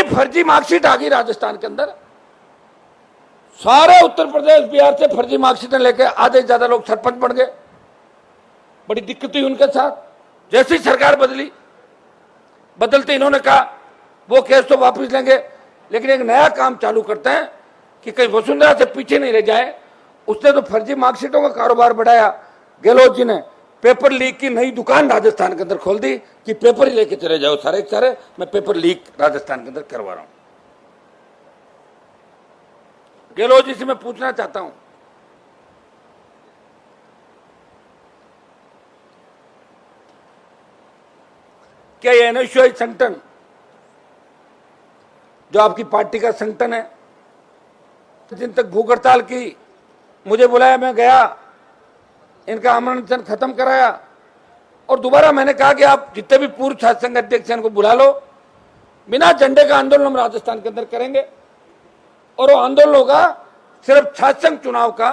फर्जी मार्कशीट आ गई राजस्थान के अंदर। सारे उत्तर प्रदेश बिहार से फर्जी मार्कशीटें लेके आधे से ज्यादा लोग सरपंच बन गए। बड़ी दिक्कत हुई उनके साथ। जैसी सरकार बदलते इन्होंने कहा वो केस तो वापस लेंगे, लेकिन एक नया काम चालू करते हैं कि कहीं वसुंधरा से पीछे नहीं रह जाए। उसने तो फर्जी मार्कशीटों का कारोबार बढ़ाया। गहलोत जी ने पेपर लीक की नई दुकान राजस्थान के अंदर खोल दी कि पेपर ही लेके चले जाओ सारे के सारे, मैं पेपर लीक राजस्थान के अंदर करवा रहा हूं। गहलोत जी से मैं पूछना चाहता हूं, क्या ये एनएसयूआई संगठन जो आपकी पार्टी का संगठन है, जिन तक भूख हड़ताल की, मुझे बुलाया, मैं गया, इनका आमंत्रण खत्म कराया और दोबारा मैंने कहा कि आप जितने भी पूर्व छात्र संघ अध्यक्ष हैं इनको बुला लो, बिना झंडे का आंदोलन हम राजस्थान के अंदर करेंगे। और वो आंदोलन होगा सिर्फ छात्र संघ चुनाव का,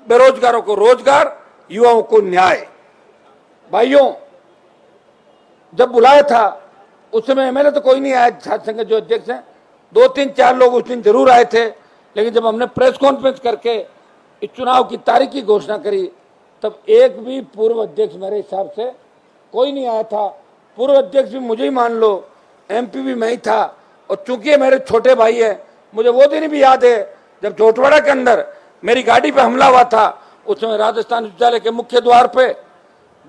बेरोजगारों को रोजगार, युवाओं को न्याय। भाइयों, जब बुलाया था उस समय एमएलए तो कोई नहीं आया, छात्र संघ जो अध्यक्ष हैं 2-3-4 लोग उस दिन जरूर आए थे, लेकिन जब हमने प्रेस कॉन्फ्रेंस करके इस चुनाव की तारीख की घोषणा करी तब एक भी पूर्व अध्यक्ष मेरे हिसाब से कोई नहीं आया था। पूर्व अध्यक्ष भी मुझे ही मान लो, एमपी भी मैं ही था। और चूंकि मेरे छोटे भाई है, मुझे वो दिन भी याद है जब जोटवाड़ा के अंदर मेरी गाड़ी पे हमला हुआ था। उस समय राजस्थान विश्वविद्यालय के मुख्य द्वार पे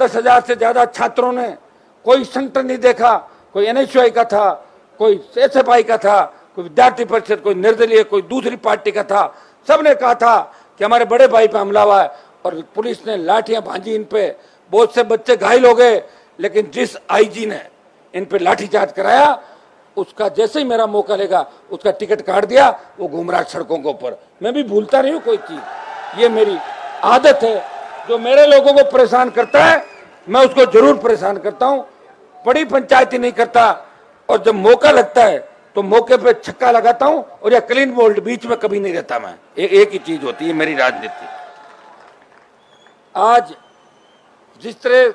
10,000 से ज्यादा छात्रों ने, कोई संगठन नहीं देखा, कोई एनएसयूआई का था, कोई एसएफआई का था, कोई विद्यार्थी परिषद, कोई निर्दलीय, कोई दूसरी पार्टी का था, सबने कहा था कि हमारे बड़े भाई पे हमला हुआ है। और पुलिस ने लाठियां भांजी इन पे, बहुत से बच्चे घायल हो गए, लेकिन जिस आईजी ने इन पे लाठीचार्ज कराया उसका जैसे ही मेरा मौका लेगा उसका टिकट काट दिया, वो घूम रहा सड़कों के ऊपर। मैं भी भूलता नहीं हूं कोई चीज, ये मेरी आदत है। जो मेरे लोगों को परेशान करता है मैं उसको जरूर परेशान करता हूं, बड़ी पंचायती नहीं करता। और जब मौका लगता है तो मौके पे छक्का लगाता हूं, और या क्लीन बोल्ड, बीच में कभी नहीं रहता मैं। एक ही चीज होती है मेरी राजनीति। आज जिस तरह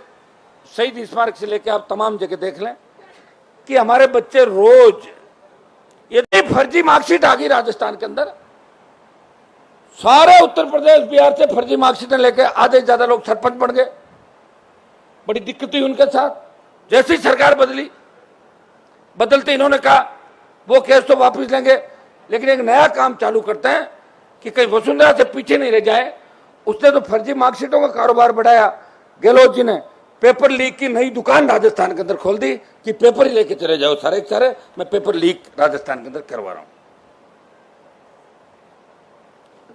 शहीद स्मारक से लेकर आप तमाम जगह देख लें कि हमारे बच्चे रोज, ये फर्जी मार्कशीट आ गई राजस्थान के अंदर। सारे उत्तर प्रदेश बिहार से फर्जी मार्कशीटें लेके आधे से ज्यादा लोग सरपंच बन गए। बड़ी दिक्कत हुई उनके साथ। जैसी सरकार बदलते इन्होंने कहा वो केस तो वापस लेंगे, लेकिन एक नया काम चालू करते हैं कि कहीं वसुंधरा से पीछे नहीं रह जाए। उसने तो फर्जी मार्कशीटों का कारोबार बढ़ाया। गहलोत जी ने पेपर लीक की नई दुकान राजस्थान के अंदर खोल दी कि पेपर ही लेके चले जाओ सारे के सारे, मैं पेपर लीक राजस्थान के अंदर करवा रहा हूं।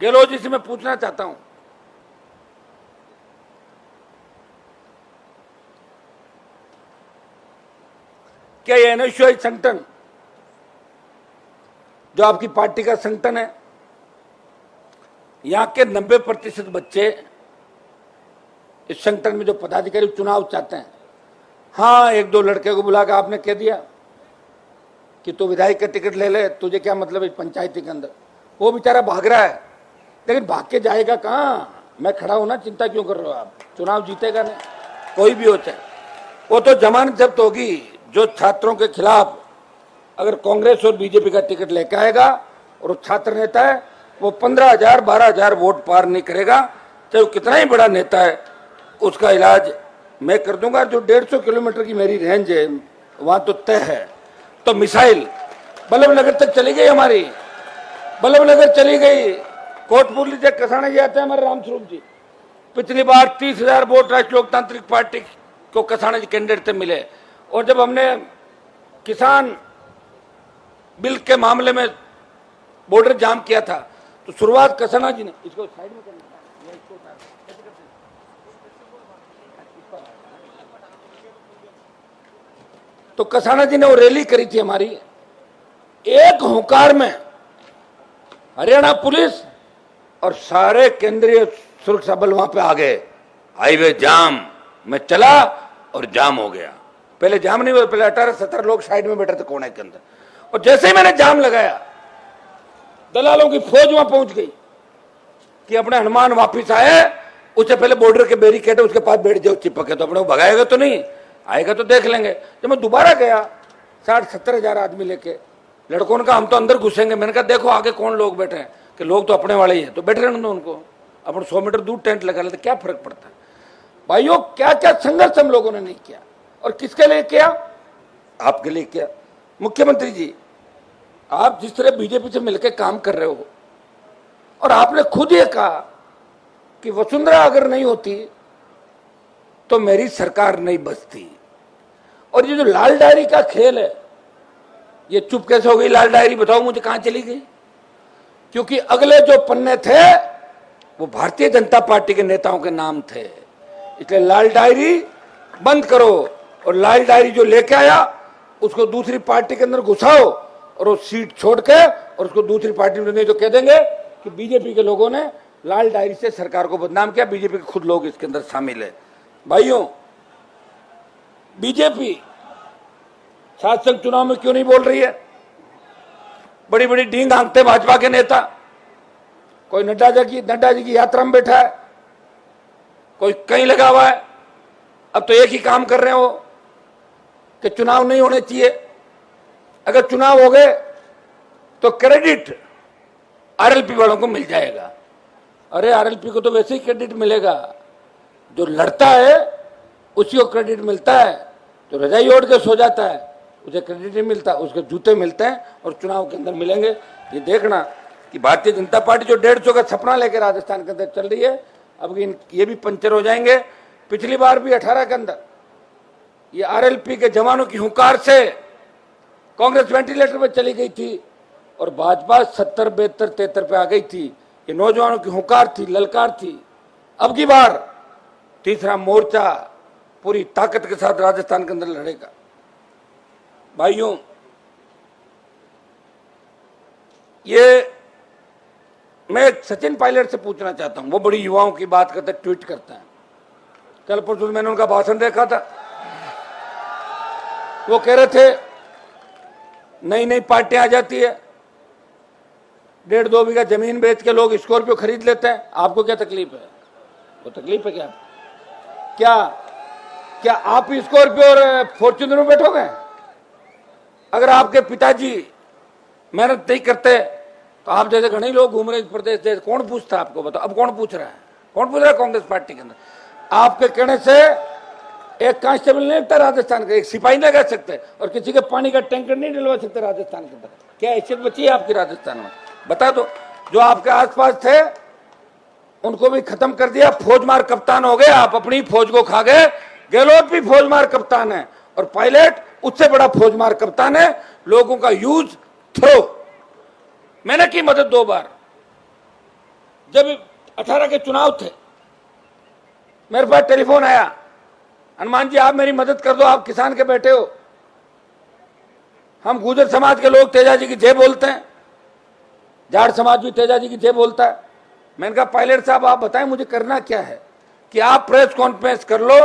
गहलोत जी से मैं पूछना चाहता हूं, क्या ये एनएसयूआई संगठन जो आपकी पार्टी का संगठन है, यहां के 90% बच्चे इस संगठन में जो पदाधिकारी चुनाव चाहते हैं, हाँ 1-2 लड़के को बुलाकर आपने कह दिया कि तू विधायक का टिकट ले ले, तुझे क्या मतलब है पंचायती के अंदर। वो बेचारा भाग रहा है, लेकिन भाग के जाएगा कहाँ? मैं खड़ा हूं ना, चिंता क्यों कर रहे हो आप? चुनाव जीतेगा नहीं, कोई भी हो चाहे। वो तो जमानत जब्त होगी। जो छात्रों के खिलाफ अगर कांग्रेस और बीजेपी का टिकट लेकर आएगा और वो छात्र नेता है, वो 15,000 12,000 वोट पार नहीं करेगा, चाहे वो कितना ही बड़ा नेता है। उसका इलाज मैं कर दूंगा। जो 150 किलोमीटर की मेरी रेंज है वहां तो तय है। तो मिसाइल बल्लभनगर तक चली गई हमारी, बल्लभनगर चली गई, कोटपुरली से कसाना जी आते हैं हमारे रामस्वरूप जी। पिछली बार 30,000 वोट राष्ट्रीय लोकतांत्रिक पार्टी को कसाना जी कैंडिडेट से मिले। और जब हमने किसान बिल के मामले में बॉर्डर जाम किया था तो शुरुआत कसाना जी ने, इसको साइड में करना, तो कसाना जी ने वो रैली करी थी हमारी। एक हुंकार में हरियाणा पुलिस और सारे केंद्रीय सुरक्षा बल वहां पे आ गए। हाईवे जाम में चला और जाम हो गया। पहले जाम नहीं हुआ, पहले 18-17 लोग साइड में बैठे थे कोने के अंदर। और जैसे ही मैंने जाम लगाया, दलालों की फौज वहां पहुंच गई कि अपने हनुमान वापिस आए। उससे पहले बॉर्डर के बैरिकेड उसके पास बैठ जाओ चिपके, तो अपने को भगाएगा तो नहीं, आएगा तो देख लेंगे। जब मैं दोबारा गया 60-70 हजार आदमी लेके, लड़कों ने कहा हम तो अंदर घुसेंगे। मैंने कहा देखो आगे कौन लोग बैठे हैं, कि लोग तो अपने वाले ही हैं, तो बैठे रहने दो उनको, अपन 100 मीटर दूर टेंट लगा लेते, क्या फर्क पड़ता है। भाइयों क्या क्या संघर्ष हम लोगों ने नहीं किया, और किसके लिए किया, आपके लिए किया। मुख्यमंत्री जी, आप जिस तरह बीजेपी से मिलकर काम कर रहे हो, और आपने खुद ये कहा कि वसुंधरा अगर नहीं होती तो मेरी सरकार नहीं बचती। और ये जो लाल डायरी का खेल है, ये चुप कैसे हो गई लाल डायरी, बताओ मुझे कहां चली गई। क्योंकि अगले जो पन्ने थे वो भारतीय जनता पार्टी के नेताओं के नाम थे, इसलिए लाल डायरी बंद करो, और लाल डायरी जो लेके आया उसको दूसरी पार्टी के अंदर घुसाओ, और वो सीट छोड़ के और उसको दूसरी पार्टी में, नहीं तो कह देंगे कि बीजेपी के लोगों ने लाल डायरी से सरकार को बदनाम किया, बीजेपी के खुद लोग इसके अंदर शामिल है। भाइयों, बीजेपी शासन चुनाव में क्यों नहीं बोल रही है, बड़ी बड़ी डींग हाँकते भाजपा के नेता, कोई नड्डा जी की यात्रा में बैठा है, कोई कहीं लगा हुआ है। अब तो एक ही काम कर रहे हो कि चुनाव नहीं होने चाहिए, अगर चुनाव हो गए तो क्रेडिट आरएलपी वालों को मिल जाएगा। अरे आरएलपी को तो वैसे ही क्रेडिट मिलेगा, जो लड़ता है उसी को क्रेडिट मिलता है, जो रजाई ओढ़ के सो जाता है उसे क्रेडिट नहीं मिलता, उसके जूते मिलते हैं और चुनाव के अंदर मिलेंगे। ये देखना कि भारतीय जनता पार्टी जो 150 का सपना लेकर राजस्थान के अंदर चल रही है, अब ये भी पंचर हो जाएंगे। पिछली बार भी 18 के अंदर ये आरएलपी के जवानों की हुंकार से कांग्रेस वेंटिलेटर पर चली गई थी और भाजपा 70, 72, 73 पे आ गई थी। ये नौजवानों की हुंकार थी, ललकार थी। अब की बार तीसरा मोर्चा पूरी ताकत के साथ राजस्थान के अंदर लड़ेगा। भाइयों, ये मैं सचिन पायलट से पूछना चाहता हूं, वो बड़ी युवाओं की बात करते, ट्वीट करते हैं। कल परसों मैंने उनका भाषण देखा था, वो कह रहे थे नई नई पार्टियां आ जाती है, 1.5-2 बीघा जमीन बेच के लोग स्कॉर्पियो खरीद लेते हैं। आपको क्या तकलीफ है, वो तकलीफ है क्या? क्या आप स्कॉर्पियो और फॉर्च्यूनर में बैठोगे? अगर आपके पिताजी मेहनत नहीं करते तो आप जैसे घने लोग घूम रहे प्रदेश देश, कौन पूछता आपको, बताओ। अब कौन पूछ रहा है, कौन पूछ रहा है? कांग्रेस पार्टी के अंदर आपके कहने से एक कांस्टेबल नहीं लगता राजस्थान का, एक सिपाही नहीं लगा सकते, और किसी के पानी का टैंकर नहीं डलवा सकते राजस्थान के अंदर। क्या हैसियत बची है आपकी राजस्थान में, बता दो। जो आपके आसपास थे उनको भी खत्म कर दिया, फौजमार कप्तान हो गए, आप अपनी फौज को खा गए। गहलोत भी फौजमार कप्तान है और पायलट उससे बड़ा फौजमार कप्तान है। लोगों का यूज थ्रो। मैंने की मदद 2 बार, जब 18 के चुनाव थे मेरे पास टेलीफोन आया, हनुमान जी आप मेरी मदद कर दो, आप किसान के बेटे हो, हम गुर्जर समाज के लोग तेजा जी की जय बोलते हैं, जाट समाज भी तेजा जी की जय बोलता है। मैंने कहा पायलट साहब आप बताएं मुझे करना क्या है, कि आप प्रेस कॉन्फ्रेंस कर लो।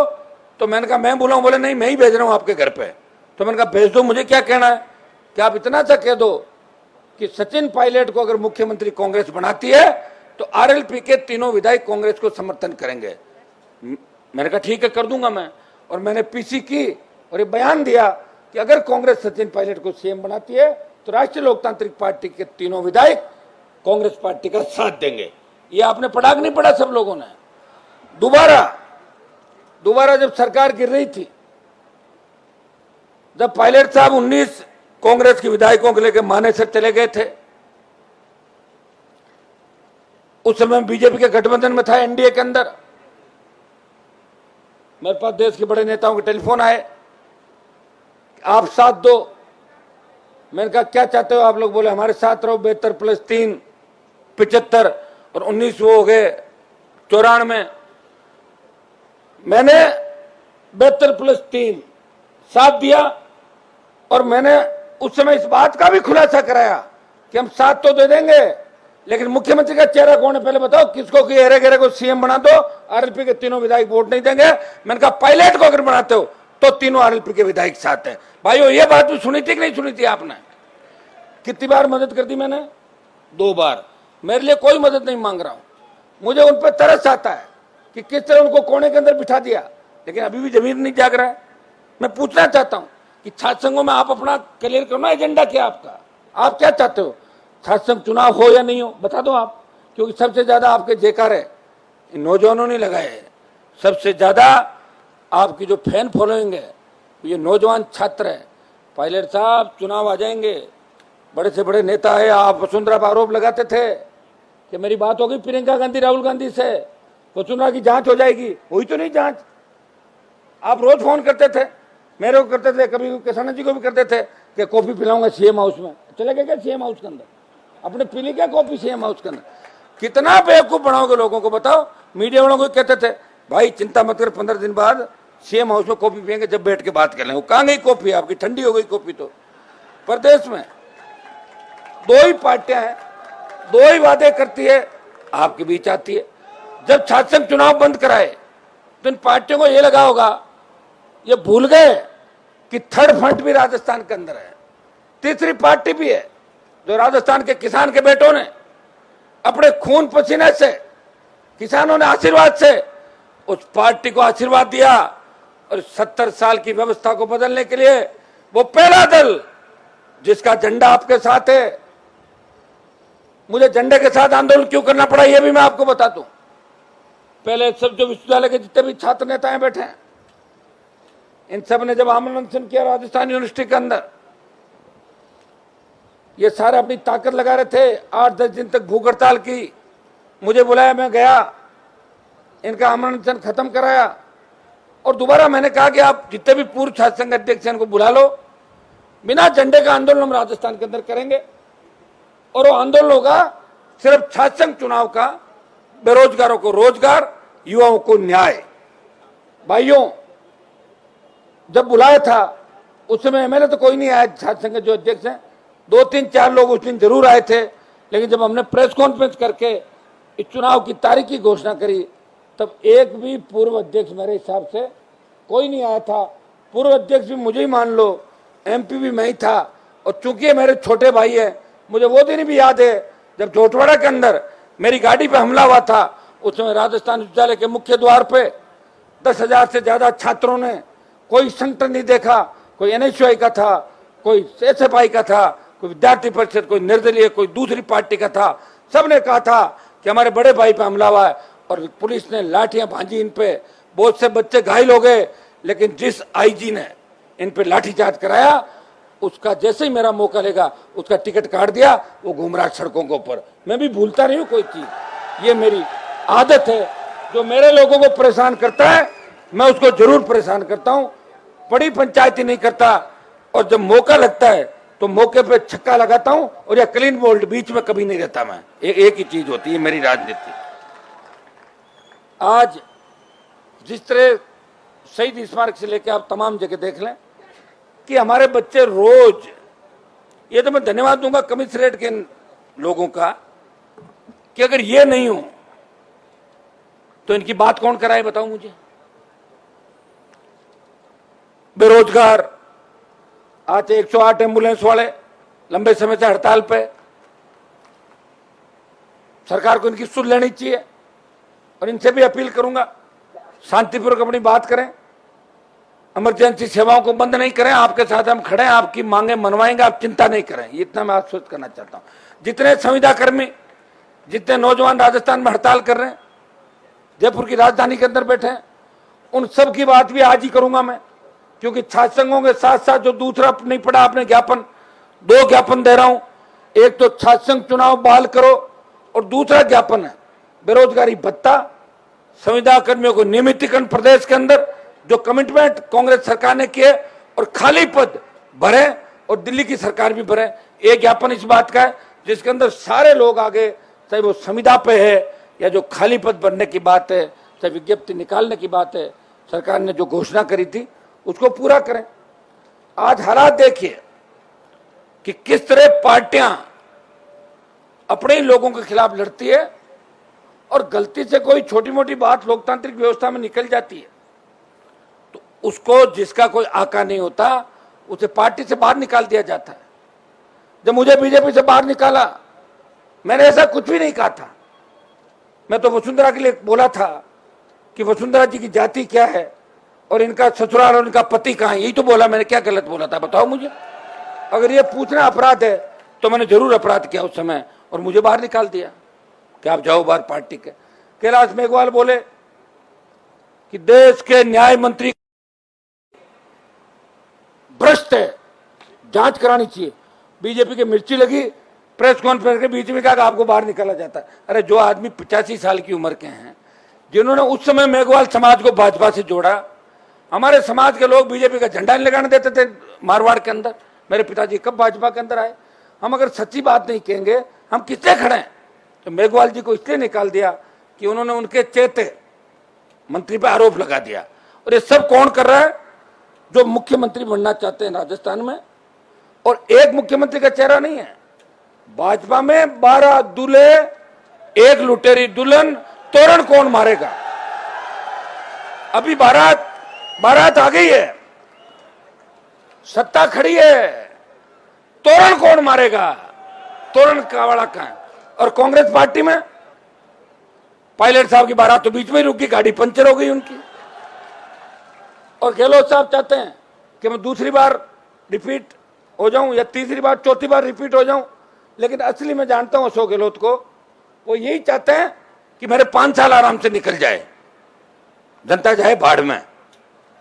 तो मैंने कहा मैं बुलाऊं? बोले नहीं मैं ही भेज रहा हूं आपके घर पे। तो मैंने कहा भेज दो, मुझे क्या कहना है, कि आप इतना सा कह दो कि सचिन पायलट को अगर मुख्यमंत्री कांग्रेस बनाती है तो आरएलपी के तीनों विधायक कांग्रेस को समर्थन करेंगे। मैंने कहा ठीक है कर दूंगा मैं, और मैंने पीसी की और ये बयान दिया कि अगर कांग्रेस सचिन पायलट को सीएम बनाती है तो राष्ट्रीय लोकतांत्रिक पार्टी के तीनों विधायक कांग्रेस पार्टी का साथ देंगे। ये आपने पढ़ा कि नहीं पढ़ा सब लोगों ने? दोबारा जब सरकार गिर रही थी, जब पायलट साहब 19 कांग्रेस के विधायकों को लेकर मानेसर चले गए थे, उस समय बीजेपी के गठबंधन में था, एनडीए के अंदर। मेरे पास देश के बड़े नेताओं के टेलीफोन आए, आप साथ दो। मैंने कहा क्या चाहते हो आप लोग? बोले हमारे साथ रहो। 72 + 3 75 और 19 वो हो गए 94। मैंने 72 + 3 साथ दिया, और मैंने उस समय इस बात का भी खुलासा कराया कि हम साथ तो दे देंगे, लेकिन मुख्यमंत्री का चेहरा कौन है पहले बताओ, किसको कि एरे गेरे को सीएम बना दो, आरएलपी के तीनों विधायक वोट नहीं देंगे। मैंने कहा पायलट को अगर बनाते हो तो तीनों आरएलपी के विधायक साथ है। भाइयों ये बात भी सुनी थी कि नहीं सुनी थी आपने? कितनी बार मदद कर दी मैंने? 2 बार। मेरे लिए कोई मदद नहीं मांग रहा हूं, मुझे उन पर तरस आता है कि किस तरह उनको कोने के अंदर बिठा दिया, लेकिन अभी भी जमीर नहीं जाग रहा है। मैं पूछना चाहता हूं कि छात्र संघों में आप अपना क्लियर करो ना, एजेंडा क्या आपका? आप क्या चाहते हो, छात्र संघ चुनाव हो या नहीं हो, बता दो आप, क्योंकि सबसे ज्यादा आपके जयकार है इन नौजवानों ने लगाए हैं। सबसे ज्यादा आपकी जो फैन फॉलोइंग है ये नौजवान छात्र है। पायलट साहब चुनाव आ जाएंगे, बड़े से बड़े नेता है, आप वसुंधरा पर आरोप लगाते थे कि मेरी बात हो गई प्रियंका गांधी राहुल गांधी से, वसुंधरा की जांच हो जाएगी, हुई तो नहीं जांच। आप रोज फोन करते थे, मेरे को करते थे, कभी किसान जी को भी करते थे कि कॉफी पिलाऊंगा सीएम हाउस में। चले गए क्या सीएम हाउस के अंदर? अपने पीली क्या कॉफी सीएम हाउस के अंदर? कितना बेवकूफ बनाओगे लोगों को, बताओ। मीडिया वालों को कहते थे भाई चिंता मत कर, 15 दिन बाद सीएम हाउस में कॉफी पियेंगे, जब बैठ के बात कर लेंगे। कहाँ गई कॉफी आपकी? ठंडी हो गई कॉफी तो। प्रदेश में दो ही पार्टियां हैं, दो ही वादे करती है, आपके बीच आती है। जब छात्र संघ चुनाव बंद कराए तो इन पार्टियों को ये लगा होगा, ये भूल गए कि थर्ड फ्रंट भी राजस्थान के अंदर है, तीसरी पार्टी भी है, जो राजस्थान के किसान के बेटों ने अपने खून पसीने से, किसानों ने आशीर्वाद से उस पार्टी को आशीर्वाद दिया, और 70 साल की व्यवस्था को बदलने के लिए वो पहला दल जिसका झंडा आपके साथ है। मुझे झंडे के साथ आंदोलन क्यों करना पड़ा ये भी मैं आपको बता दूं। पहले सब जो विश्वविद्यालय के जितने भी छात्र नेताएं बैठे हैं, इन सब ने जब आमरण अनशन किया राजस्थान यूनिवर्सिटी के अंदर, ये सारे अपनी ताकत लगा रहे थे। 8-10 दिन तक भूख हड़ताल की, मुझे बुलाया, मैं गया, इनका आमरण अनशन खत्म कराया, और दोबारा मैंने कहा कि आप जितने भी पूर्व छात्र संघ अध्यक्ष हैं इनको बुला लो, बिना झंडे का आंदोलन हम राजस्थान के अंदर करेंगे। और वो आंदोलन होगा सिर्फ छात्र संघ चुनाव का, बेरोजगारों को रोजगार, युवाओं को न्याय। भाइयों, जब बुलाया था उस समय एमएलए तो कोई नहीं आया, छात्र संघ के जो अध्यक्ष हैं 2-3-4 लोग उस दिन जरूर आए थे, लेकिन जब हमने प्रेस कॉन्फ्रेंस करके इस चुनाव की तारीख की घोषणा करी तब एक भी पूर्व अध्यक्ष मेरे हिसाब से कोई नहीं आया था। पूर्व अध्यक्ष भी मुझे ही मान लो, एमपी भी मैं ही था, और चूंकि ये मेरे छोटे भाई है, मुझे वो दिन भी याद है जब जोटवाड़ा के अंदर मेरी गाड़ी पे हमला हुआ था। उस समय राजस्थान विश्वविद्यालय के मुख्य द्वार पे 10,000 से ज्यादा छात्रों ने, कोई संगठन नहीं देखा, कोई एनएसयूआई का था, कोई एसएफआई का था, कोई विद्यार्थी परिषद, कोई निर्दलीय, कोई दूसरी पार्टी का था, सबने कहा था कि हमारे बड़े भाई पे हमला हुआ है, और पुलिस ने लाठियां भांजी इन पे, बहुत से बच्चे घायल हो गए, लेकिन जिस आईजी ने इन पे लाठीचार्ज कराया उसका जैसे ही मेरा मौका लेगा उसका टिकट काट दिया, वो घूम रहा सड़कों के ऊपर। मैं भी भूलता नहीं हूं कोई चीज, ये मेरी आदत है। जो मेरे लोगों को परेशान करता है मैं उसको जरूर परेशान करता हूं, बड़ी पंचायती नहीं करता, और जब मौका लगता है तो मौके पे छक्का लगाता हूं, और या क्लीन बोल्ड, बीच में कभी नहीं रहता मैं। एक ही चीज होती है मेरी राजनीति। आज जिस तरह शहीद स्मारक से लेकर आप तमाम जगह देख लें कि हमारे बच्चे रोज, ये तो मैं धन्यवाद दूंगा कमिश्नरेट के लोगों का कि अगर ये नहीं हो तो इनकी बात कौन कराए, बताओ मुझे। बेरोजगार, आज 108 एम्बुलेंस वाले लंबे समय से हड़ताल पे, सरकार को इनकी सुन लेनी चाहिए, और इनसे भी अपील करूंगा शांतिपूर्वक अपनी बात करें, इमरजेंसी सेवाओं को बंद नहीं करें, आपके साथ हम खड़े हैं, आपकी मांगे मनवाएंगे, आप चिंता नहीं करें। ये इतना मैं आश्वस्त करना चाहता हूं। जितने संविदा कर्मी, जितने नौजवान राजस्थान में हड़ताल कर रहे हैं, जयपुर की राजधानी के अंदर बैठे हैं, उन सब की बात भी आज ही करूंगा मैं, क्योंकि छात्र संघों के साथ साथ जो दूसरा नहीं पड़ा आपने ज्ञापन, 2 ज्ञापन दे रहा हूं। एक तो छात्र संघ चुनाव बहाल करो, और दूसरा ज्ञापन है बेरोजगारी भत्ता, संविदा कर्मियों को नियमितीकरण प्रदेश के अंदर, जो कमिटमेंट कांग्रेस सरकार ने किए, और खाली पद भरे, और दिल्ली की सरकार भी भरे। एक ज्ञापन इस बात का है जिसके अंदर सारे लोग आगे, चाहे वो संविदा पे है या जो खाली पद भरने की बात है, चाहे विज्ञप्ति निकालने की बात है, सरकार ने जो घोषणा करी थी उसको पूरा करें। आज हालात देखिए कि किस तरह पार्टियां अपने ही लोगों के खिलाफ लड़ती है, और गलती से कोई छोटी मोटी बात लोकतांत्रिक व्यवस्था में निकल जाती है तो उसको, जिसका कोई आका नहीं होता, उसे पार्टी से बाहर निकाल दिया जाता है। जब मुझे बीजेपी से बाहर निकाला, मैंने ऐसा कुछ भी नहीं कहा था। मैं तो वसुंधरा के लिए बोला था कि वसुंधरा जी की जाति क्या है और इनका ससुराल और इनका पति कहाँ है, यही तो बोला मैंने। क्या गलत बोला था बताओ मुझे? अगर ये पूछना अपराध है तो मैंने जरूर अपराध किया उस समय और मुझे बाहर निकाल दिया कि आप जाओ बाहर पार्टी के। कैलाश मेघवाल बोले कि देश के न्याय मंत्री भ्रष्ट है, जांच करानी चाहिए। बीजेपी की मिर्ची लगी, प्रेस कॉन्फ्रेंस के बीच में कहा कि आपको बाहर निकाला जाता है। अरे जो आदमी 85 साल की उम्र के हैं, जिन्होंने उस समय मेघवाल समाज को भाजपा से जोड़ा, हमारे समाज के लोग बीजेपी का झंडा नहीं लगाने देते थे मारवाड़ के अंदर। मेरे पिताजी कब भाजपा के अंदर आए? हम अगर सच्ची बात नहीं कहेंगे हम किससे खड़े हैं? तो मेघवाल जी को इसलिए निकाल दिया कि उन्होंने उनके चेते मंत्री पर आरोप लगा दिया। और ये सब कौन कर रहा है? जो मुख्यमंत्री बनना चाहते हैं राजस्थान में, और एक मुख्यमंत्री का चेहरा नहीं है। भाजपा में 12 दूल्हे, एक लुटेरी दुल्हन, तोरण कौन मारेगा? अभी बारात आ गई है, सत्ता खड़ी है, तोरण कौन मारेगा? तोरण का वाला कहां है? और कांग्रेस पार्टी में पायलट साहब की बारात तो बीच में ही रुकी, गाड़ी पंचर हो गई उनकी। और गहलोत साहब चाहते हैं कि मैं दूसरी बार रिपीट हो जाऊं या तीसरी बार चौथी बार रिपीट हो जाऊं, लेकिन असली में जानता हूं अशोक गहलोत को, वो यही चाहते हैं कि मेरे 5 साल आराम से निकल जाए, जनता जाए भाड़ में।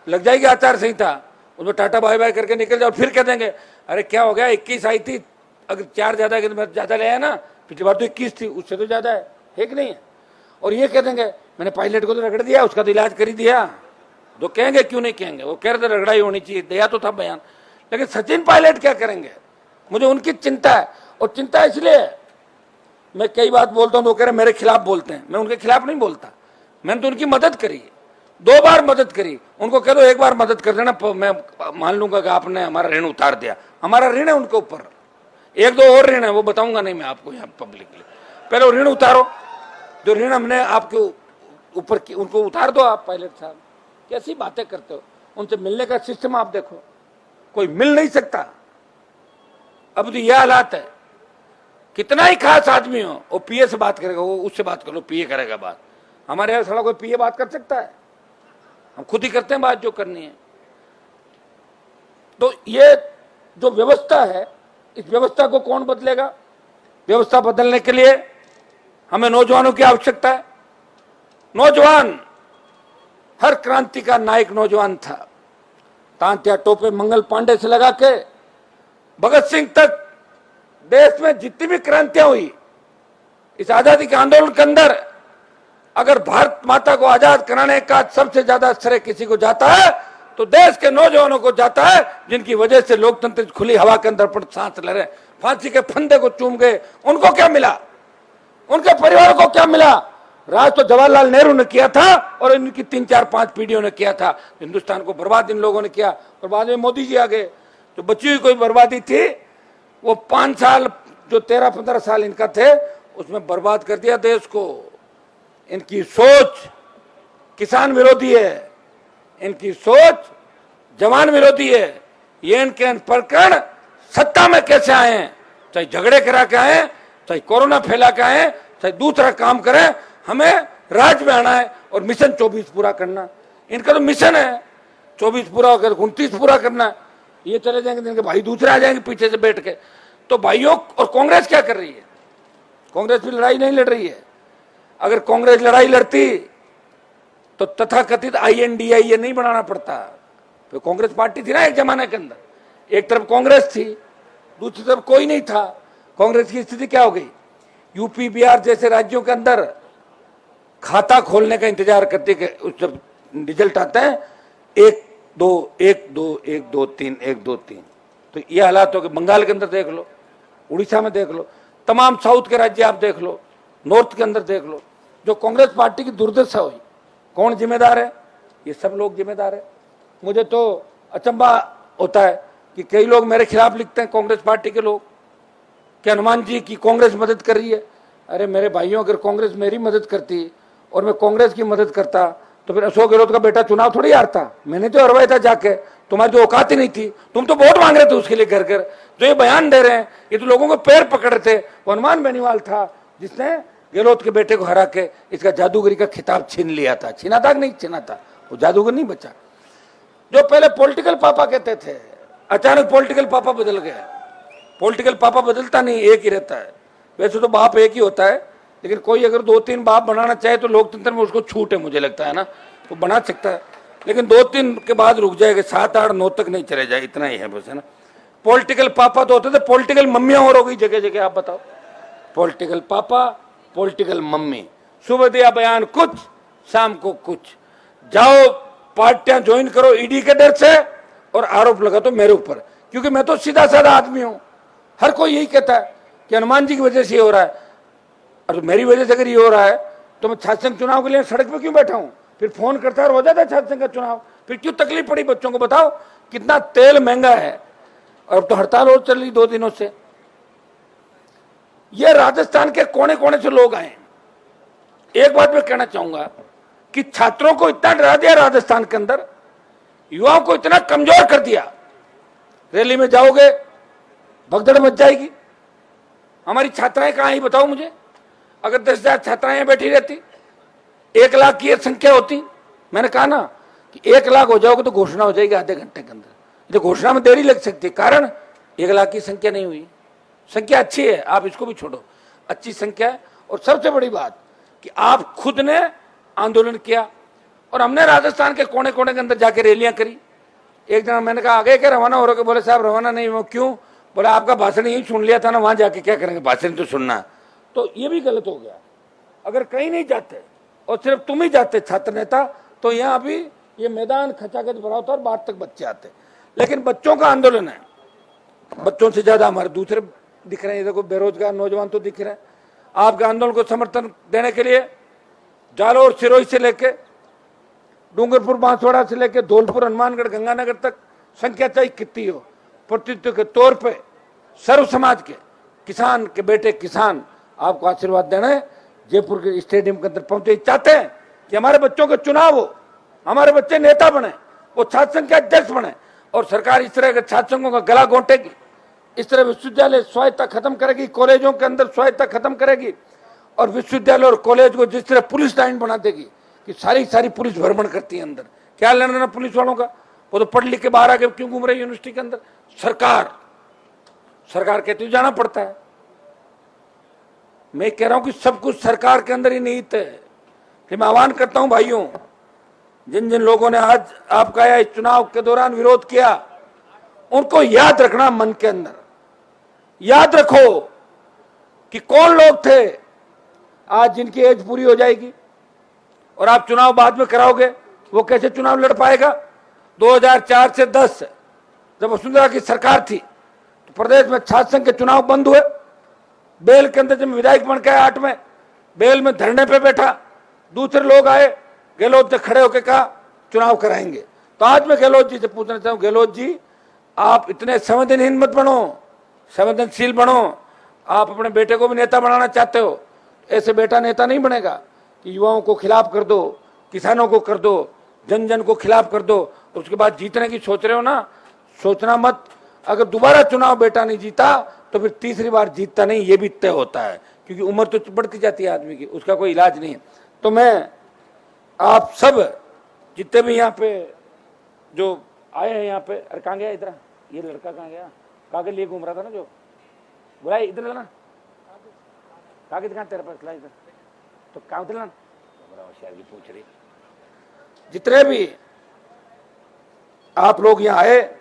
लग जाएगी आचार संहिता, उसमें टाटा बाय बाय करके निकल जाओ। फिर कह देंगे अरे क्या हो गया, 21 आई थी, अगर 4 ज्यादा ज्यादा ले आया ना, पिछली बार तो 21 थी, उससे तो ज्यादा है कि नहीं है? और ये कह देंगे मैंने पायलट को तो रगड़ दिया, उसका तो इलाज कर ही दिया। जो कहेंगे क्यों नहीं कहेंगे, वो कह रहे थे रगड़ाई होनी चाहिए, दिया तो था बयान। लेकिन सचिन पायलट क्या करेंगे? मुझे उनकी चिंता है। और चिंता इसलिए मैं कई बात बोलता हूं तो कह रहे मेरे खिलाफ बोलते हैं। मैं उनके खिलाफ नहीं बोलता, मैंने तो उनकी मदद करी, 2 बार मदद करी। उनको कह दो 1 बार मदद कर देना, मैं मान लूंगा कि आपने हमारा ऋण उतार दिया। हमारा ऋण है उनके ऊपर, 1-2 और ऋण है, वो बताऊंगा नहीं मैं आपको यहाँ पब्लिकली। पहले वो ऋण उतारो, जो ऋण हमने आपके ऊपर उनको उतार दो। आप पायलट साहब कैसी बातें करते हो? उनसे मिलने का सिस्टम आप देखो, कोई मिल नहीं सकता। अब तो यह हालात है, कितना ही खास आदमी हो वो पीए से बात करेगा, वो उससे बात कर लो, पीए करेगा बात। हमारे यहां साला कोई पीए बात कर सकता है? हम खुद ही करते हैं बात जो करनी है। तो ये जो व्यवस्था है, इस व्यवस्था को कौन बदलेगा? व्यवस्था बदलने के लिए हमें नौजवानों की आवश्यकता है। नौजवान, हर क्रांति का नायक नौजवान था। तांत्या टोपे मंगल पांडे से लगा के भगत सिंह तक, देश में जितनी भी क्रांतियां हुई, इस आजादी के आंदोलन के अंदर अगर भारत माता को आजाद कराने का सबसे ज्यादा श्रेय किसी को जाता है तो देश के नौजवानों को जाता है, जिनकी वजह से लोकतंत्र खुली हवा के अंदर पर सांस ले रहे, फांसी के फंदे को चूम गए। उनको क्या मिला? उनके परिवार को क्या मिला? राज तो जवाहरलाल नेहरू ने किया था और इनकी 3, 4, 5 पीढ़ियों ने किया था। हिंदुस्तान को बर्बाद इन लोगों ने किया और बाद में मोदी जी आ गए। जो बची हुई कोई बर्बादी थी वो 5 साल, जो 13-15 साल इनका थे, उसमें बर्बाद कर दिया देश को। इनकी सोच किसान विरोधी है, इनकी सोच जवान विरोधी है। ये इनके प्रकरण सत्ता में कैसे आए, चाहे झगड़े करा के आए, चाहे कोरोना फैला के आए, चाहे दूसरा काम करें, हमें राज में आना है और मिशन 24 पूरा करना। इनका तो मिशन है 24 पूरा होकर 29 पूरा करना। ये चले जाएंगे, इनके भाई दूसरे आ जाएंगे पीछे से बैठ के। तो भाइयों, और कांग्रेस क्या कर रही है? कांग्रेस भी लड़ाई नहीं लड़ रही है। अगर कांग्रेस लड़ाई लड़ती तो तथाकथित INDIA नहीं बनाना पड़ता। तो कांग्रेस पार्टी थी ना एक जमाने के अंदर, एक तरफ कांग्रेस थी, दूसरी तरफ कोई नहीं था। कांग्रेस की स्थिति क्या हो गई? यूपी बिहार जैसे राज्यों के अंदर खाता खोलने का इंतजार करते कि जब रिजल्ट आता है 1 2 1 2 1 2 3 1 2 3। तो ये हालात हो गए। बंगाल के अंदर देख लो, उड़ीसा में देख लो, तमाम साउथ के राज्य आप देख लो, नॉर्थ के अंदर देख लो। जो कांग्रेस पार्टी की दुर्दशा हुई, कौन जिम्मेदार है? ये सब लोग जिम्मेदार है। मुझे तो अचंभा होता है कि कई लोग मेरे खिलाफ लिखते हैं, कांग्रेस पार्टी के लोग, कि हनुमान जी की कांग्रेस मदद कर रही है। अरे मेरे भाइयों, अगर कांग्रेस मेरी मदद करती और मैं कांग्रेस की मदद करता तो फिर अशोक गहलोत का बेटा चुनाव थोड़ी हारता। मैंने तो हरवाया था जाके, तुम्हारी तो औकात ही नहीं थी। तुम तो वोट मांग रहे थे उसके लिए घर घर। जो ये बयान दे रहे हैं, ये तो लोगों को पैर पकड़ रहे थे। वो हनुमान बेनीवाल था जिसने गहलोत के बेटे को हरा के इसका जादूगरी का खिताब छीन लिया था। छीना था कि नहीं छीना था? वो जादूगर नहीं बचा। जो पहले पॉलिटिकल पापा कहते थे, अचानक पॉलिटिकल पापा बदल गए। पॉलिटिकल पापा बदलता नहीं, एक ही रहता है। वैसे तो बाप एक ही होता है, लेकिन कोई अगर 2-3 बाप बनाना चाहे तो लोकतंत्र में उसको छूट है, मुझे लगता है ना, वो बना सकता है, लेकिन 2-3 के बाद रुक जाएगा, 7-8-9 तक नहीं चले जाए, इतना ही है बस, है ना। पॉलिटिकल पापा तो होते थे, पॉलिटिकल मम्मियां और हो गई जगह जगह। आप बताओ, पॉलिटिकल पापा, पॉलिटिकल मम्मी, सुबह दिया बयान कुछ, शाम को कुछ। जाओ पार्टियां ज्वाइन करो ईडी के डर से, और आरोप लगा तो मेरे ऊपर, क्योंकि मैं तो सीधा साधा आदमी हूं। हर कोई यही कहता है कि हनुमान जी की वजह से ये हो रहा है, और मेरी वजह से अगर ये हो रहा है तो मैं छात्र संघ चुनाव के लिए सड़क पे क्यों बैठा हूं? फिर फोन करता और हो जाता छात्र संघ का चुनाव, फिर क्यों तकलीफ पड़ी बच्चों को? बताओ कितना तेल महंगा है, और अब तो हड़ताल और चल रही 2 दिनों से। ये राजस्थान के कोने कोने से लोग आए। एक बात मैं कहना चाहूंगा कि छात्रों को इतना डरा दिया राजस्थान के अंदर, युवाओं को इतना कमजोर कर दिया, रैली में जाओगे भगदड़ मच जाएगी। हमारी छात्राएं कहां आई बताओ मुझे? अगर 10,000 छात्राएं बैठी रहती, 1 लाख की संख्या होती, मैंने कहा ना कि 1 लाख हो जाओगे तो घोषणा हो जाएगी आधे घंटे के अंदर। तो घोषणा में देरी लग सकती है, कारण 1 लाख की संख्या नहीं हुई। संख्या अच्छी है, आप इसको भी छोड़ो, अच्छी संख्या है। और सबसे बड़ी बात कि आप खुद ने आंदोलन किया, और हमने राजस्थान के कोने कोने के अंदर जाके रैलियां करी। एक दिन मैंने कहा आगे क्या रवाना हो रहे? बोले साहब रवाना नहीं हो। क्यों? बोले आपका भाषण यही सुन लिया था ना, वहां जाके क्या करेंगे, भाषण तो सुनना। तो ये भी गलत हो गया। अगर कहीं नहीं जाते और सिर्फ तुम ही जाते छात्र नेता, तो यहाँ अभी ये मैदान खचाखच भरा होता और बाहर तक बच्चे आते। लेकिन बच्चों का आंदोलन है, बच्चों से ज्यादा हमारे दूसरे दिख रहे हैं। देखो बेरोजगार नौजवान तो दिख रहे हैं। आपके आंदोलन को समर्थन देने के लिए जालोर सिरोही से लेके डूंगरपुर बांसवाड़ा से लेके धौलपुर हनुमानगढ़ गंगानगर तक संख्या चाहे कितनी हो, प्रतिनिधित्व के तौर पे सर्व समाज के किसान के बेटे किसान आपको आशीर्वाद देना है। जयपुर के स्टेडियम के अंदर पहुंचे, चाहते हैं कि हमारे बच्चों का चुनाव हो, हमारे बच्चे नेता बने, वो छात्र संघ के अध्यक्ष बने, और सरकार इस तरह के छात्र संघों का गला घोंटेगी, इस तरह विश्वविद्यालय स्वायत्ता खत्म करेगी, कॉलेजों के अंदर स्वायत्ता खत्म करेगी, और विश्वविद्यालय और कॉलेज को जिस तरह पुलिस लाइन बना देगी कि सारी पुलिस भ्रमण करती है अंदर। क्या लेना पुलिस वालों का? वो तो पढ़ लिख के बाहर आके क्यों घूम रहे यूनिवर्सिटी के अंदर? सरकार कहती है जाना पड़ता है। मैं कह रहा हूं कि सब कुछ सरकार के अंदर ही निहित है। कि मैं आह्वान करता हूं भाइयों, जिन जिन लोगों ने आज आपका या इस चुनाव के दौरान विरोध किया, उनको याद रखना, मन के अंदर याद रखो कि कौन लोग थे आज जिनकी एज पूरी हो जाएगी और आप चुनाव बाद में कराओगे, वो कैसे चुनाव लड़ पाएगा? 2004 से 10 जब वसुंधरा की सरकार थी तो प्रदेश में छात्र संघ के चुनाव बंद हुए। बेल के अंदर जब विधायक बन के 8 में बेल में धरने पे बैठा, दूसरे लोग आए, गहलोत ने खड़े होकर कहा चुनाव कराएंगे। तो आज मैं गहलोत जी से पूछना चाहूं, गहलोत जी आप इतने संवेदनहीन मत बनो, संवेदनशील बनो। आप अपने बेटे को भी नेता बनाना चाहते हो, ऐसे बेटा नेता नहीं बनेगा कि युवाओं को खिलाफ कर दो, किसानों को कर दो, जन जन को खिलाफ कर दो, उसके बाद जीतने की सोच रहे हो ना, सोचना मत। अगर दोबारा चुनाव बेटा नहीं जीता तो फिर तीसरी बार जीतता नहीं, ये भी तय होता है, क्योंकि उम्र तो बढ़ती जाती है आदमी की, उसका कोई इलाज नहीं है। तो मैं आप सब जितने भी यहाँ पे जो आए हैं यहाँ पे, अरे कहाँ गया इधर, ये लड़का कहाँ गया? कागज लिए घूम रहा था ना, जो बुलाए इधर लाना, कागज कहाँ तेरे पास, ला इधर, तो कहाँ उधर लाना, बड़ा होशियार की पूछ रही। जितने भी आप लोग यहाँ आए,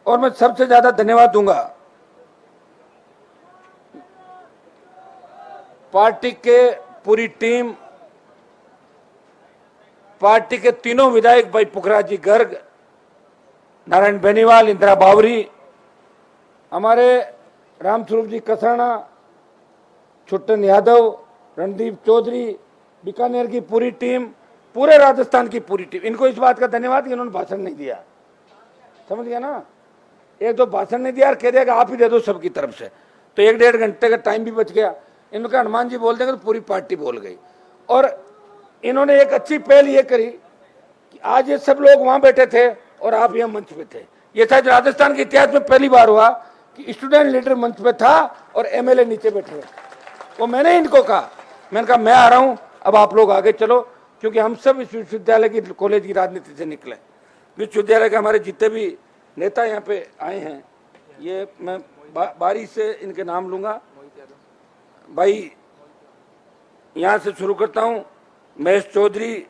और मैं सबसे ज्यादा धन्यवाद दूंगा पार्टी के पूरी टीम, पार्टी के तीनों विधायक भाई पुखराज जी गर्ग, नारायण बेनीवाल, इंदिरा बावरी, हमारे रामस्वरूप जी कसाना, छुट्टन यादव, रणदीप चौधरी, बीकानेर की पूरी टीम, पूरे राजस्थान की पूरी टीम। इनको इस बात का धन्यवाद कि इन्होंने भाषण नहीं दिया, समझ गया ना? एक दो भाषण नहीं दिया और कह दिया कि आप ही दे दो सबकी तरफ से, तो 1-1.5 घंटे का टाइम भी बच गया। इनका हनुमान जी बोल देंगे तो पूरी पार्टी बोल गई। और इन्होंने एक अच्छी पहल ये करी कि आज ये सब लोग वहां बैठे थे और आप यहाँ मंच पे थे। ये शायद राजस्थान के इतिहास में पहली बार हुआ कि स्टूडेंट लीडर मंच पे था और एमएलए नीचे बैठे हुए। वो मैंने इनको कहा, मैंने कहा मैं आ रहा हूं, अब आप लोग आगे चलो, क्योंकि हम सब इस विश्वविद्यालय की, कॉलेज की राजनीति से निकले। विश्वविद्यालय के हमारे जितने भी नेता यहाँ पे आए हैं, ये मैं बारी से इनके नाम लूंगा। भाई यहाँ से शुरू करता हूँ। महेश चौधरी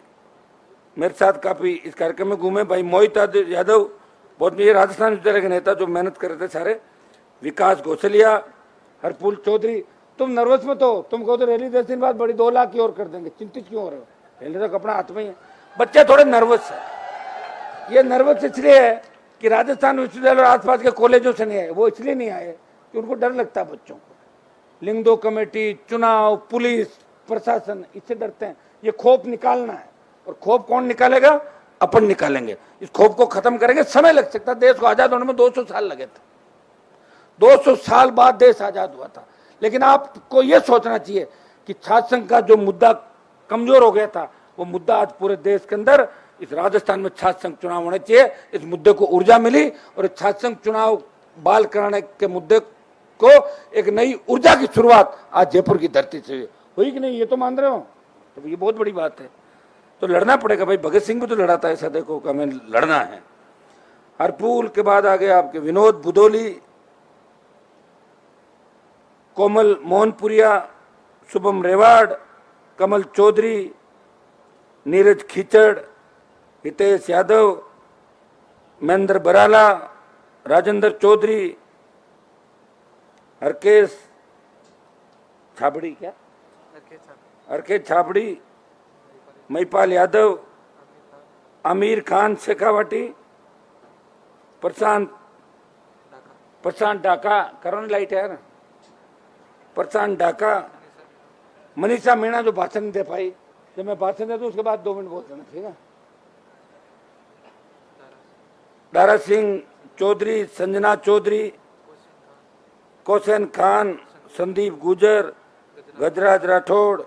मेरे साथ काफी इस कार्यक्रम में घूमे। भाई मोहित यादव बहुत ये राजस्थान विद्यालय के नेता जो मेहनत कर रहे थे सारे। विकास घोसलिया, हरपुल चौधरी। तुम नर्वस मत हो, तुम कहो तो रैली 10 दिन बाद बड़ी 2 लाख की और कर देंगे, चिंतित क्यों हो रहे हो? रैली तो अपना हाथ में ही है। बच्चे थोड़े नर्वस है। ये नर्वस इसलिए है कि राजस्थान विश्वविद्यालय और आसपास के कॉलेजों से नहीं आए। वो इसलिए नहीं आए कि उनको डर लगता है बच्चों को। लिंगदो कमेटी, चुनाव, पुलिस, प्रशासन, इससे डरते हैं। ये खौफ निकालना है, और खौफ कौन निकालेगा? अपन निकालेंगे। इस खौफ को खत्म करेंगे। समय लग सकता है, देश को आजाद होने में 200 साल लगे थे। 200 साल बाद देश आजाद हुआ था। लेकिन आपको यह सोचना चाहिए कि छात्र संघ का जो मुद्दा कमजोर हो गया था, वो मुद्दा आज पूरे देश के अंदर, इस राजस्थान में छात्र संघ चुनाव होने चाहिए। इस मुद्दे को ऊर्जा मिली, और इस छात्र संघ चुनाव बहाल कराने के मुद्दे को एक नई ऊर्जा की शुरुआत आज जयपुर की धरती से हुई कि नहीं? ये तो मान रहे हो? तो ये बहुत बड़ी बात है। तो लड़ना पड़ेगा भाई। भगत सिंह भी तो लड़ा था ऐसा, देखो कि हमें लड़ना है। हरपुल के बाद आगे आपके विनोद बुदोली, कोमल मोहनपुरिया, शुभम रेवाड़, कमल चौधरी, नीरज खीचड़, हितेश यादव, महेंद्र बराला, राजेंद्र चौधरी, हरकेश छाबड़ी, क्या हरकेश छाबड़ी, महिपाल यादव, आमिर खान शेखावटी, प्रशांत डाका, करोना लाइट है ना, प्रशांत डाका, मनीषा मीणा जो भाषण नहीं दे पाई। जब मैं भाषण देता हूँ उसके बाद 2 मिनट बोल देना, ठीक है? दारा सिंह चौधरी, संजना चौधरी, कौशेन खान, संदीप गुजर, गजराज राठौड़,